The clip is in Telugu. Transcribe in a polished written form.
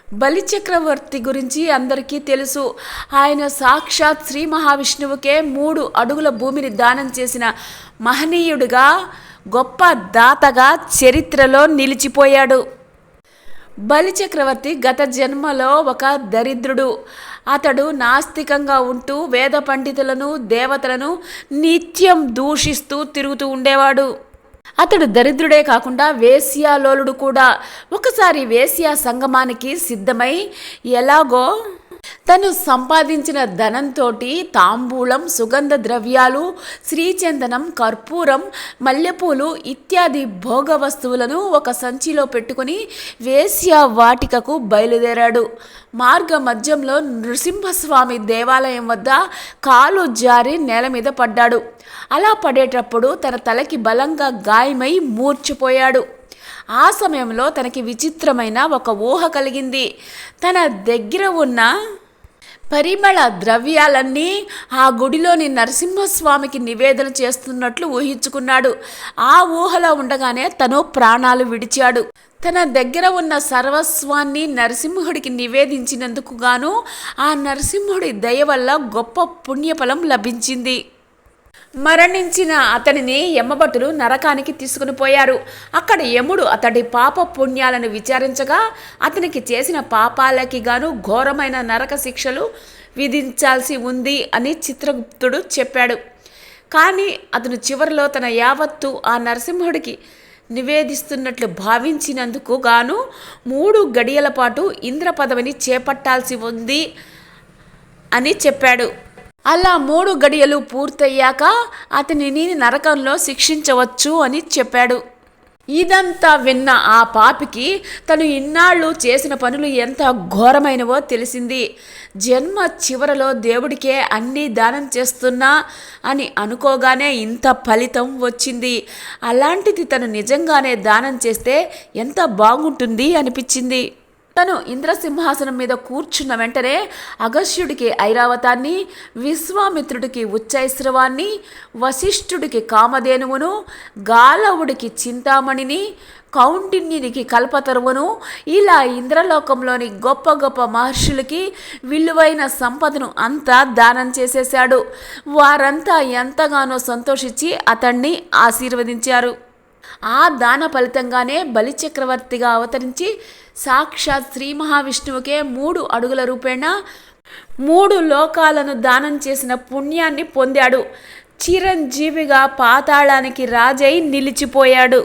బలిచక్రవర్తి గురించి అందరికీ తెలుసు. ఆయన సాక్షాత్ శ్రీ మహావిష్ణువుకే 3 అడుగుల భూమిని దానం చేసిన మహనీయుడిగా, గొప్ప దాతగా చరిత్రలో నిలిచిపోయాడు. బలిచక్రవర్తి గత జన్మలో ఒక దరిద్రుడు. అతడు నాస్తికంగా ఉంటూ వేద పండితులను, దేవతలను నిత్యం దూషిస్తూ తిరుగుతూ ఉండేవాడు. అతడు దరిద్రుడే కాకుండా వేశ్యాలోలుడు కూడా. ఒకసారి వేశ్యా సంగమానికి సిద్ధమై ఎలాగో తను సంపాదించిన ధనంతో తాంబూలం, సుగంధ ద్రవ్యాలు, శ్రీచందనం, కర్పూరం, మల్లెపూలు ఇత్యాది భోగ వస్తువులను ఒక సంచిలో పెట్టుకుని వేశ్యా వాటికకు బయలుదేరాడు. మార్గ మధ్యంలో నృసింహస్వామి దేవాలయం వద్ద కాలు జారి నేల మీద పడ్డాడు. అలా పడేటప్పుడు తన తలకి బలంగా గాయమై మూర్ఛపోయాడు. ఆ సమయంలో తనకి విచిత్రమైన ఒక ఊహ కలిగింది. తన దగ్గర ఉన్న పరిమళ ద్రవ్యాలన్నీ ఆ గుడిలోని నరసింహస్వామికి నివేదన చేస్తున్నట్లు ఊహించుకున్నాడు. ఆ ఊహలో ఉండగానే తను ప్రాణాలు విడిచాడు. తన దగ్గర ఉన్న సర్వస్వాన్ని నరసింహుడికి నివేదించినందుకు గాను ఆ నరసింహుడి దయ వల్ల గొప్ప పుణ్యఫలం లభించింది. మరణించిన అతనిని యమభటులు నరకానికి తీసుకుని పోయారు. అక్కడ యముడు అతడి పాప పుణ్యాలను విచారించగా అతనికి చేసిన పాపాలకి గాను ఘోరమైన నరక శిక్షలు విధించాల్సి ఉంది అని చిత్రగుప్తుడు చెప్పాడు. కానీ అతను చివరిలో తన యావత్తు ఆ నరసింహుడికి నివేదిస్తున్నట్లు భావించినందుకు గాను 3 గడియల పాటు ఇంద్ర పదవిని చేపట్టాల్సి ఉంది అని చెప్పాడు. అలా 3 గడియలు పూర్తయ్యాక అతనిని నరకంలో శిక్షించవచ్చు అని చెప్పాడు. ఇదంతా విన్న ఆ పాపికి తను ఇన్నాళ్ళు చేసిన పనులు ఎంత ఘోరమైనవో తెలిసింది. జన్మ చివరలో దేవుడికే అన్నీ దానం చేస్తున్నా అని అనుకోగానే ఇంత ఫలితం వచ్చింది. అలాంటిది తను నిజంగానే దానం చేస్తే ఎంత బాగుంటుంది అనిపించింది. తను ఇంద్రసింహాసనం మీద కూర్చున్న వెంటనే అగస్త్యుడికి ఐరావతాన్ని, విశ్వామిత్రుడికి ఉచ్చైశ్రవాన్ని, వశిష్ఠుడికి కామధేనువును, గాలవుడికి చింతామణిని, కౌండిన్యునికి కల్పతరువును, ఇలా ఇంద్రలోకంలోని గొప్ప గొప్ప మహర్షులకి విలువైన సంపదను అంతా దానం చేసేశాడు. వారంతా ఎంతగానో సంతోషించి అతన్ని ఆశీర్వదించారు. ఆ దాన ఫలితంగానే బలిచక్రవర్తిగా అవతరించి సాక్షాత్ శ్రీ మహావిష్ణువుకే 3 అడుగుల రూపేణ 3 లోకాలను దానం చేసిన పుణ్యాన్ని పొందాడు. చిరంజీవిగా పాతాళానికి రాజై నిలిచిపోయాడు.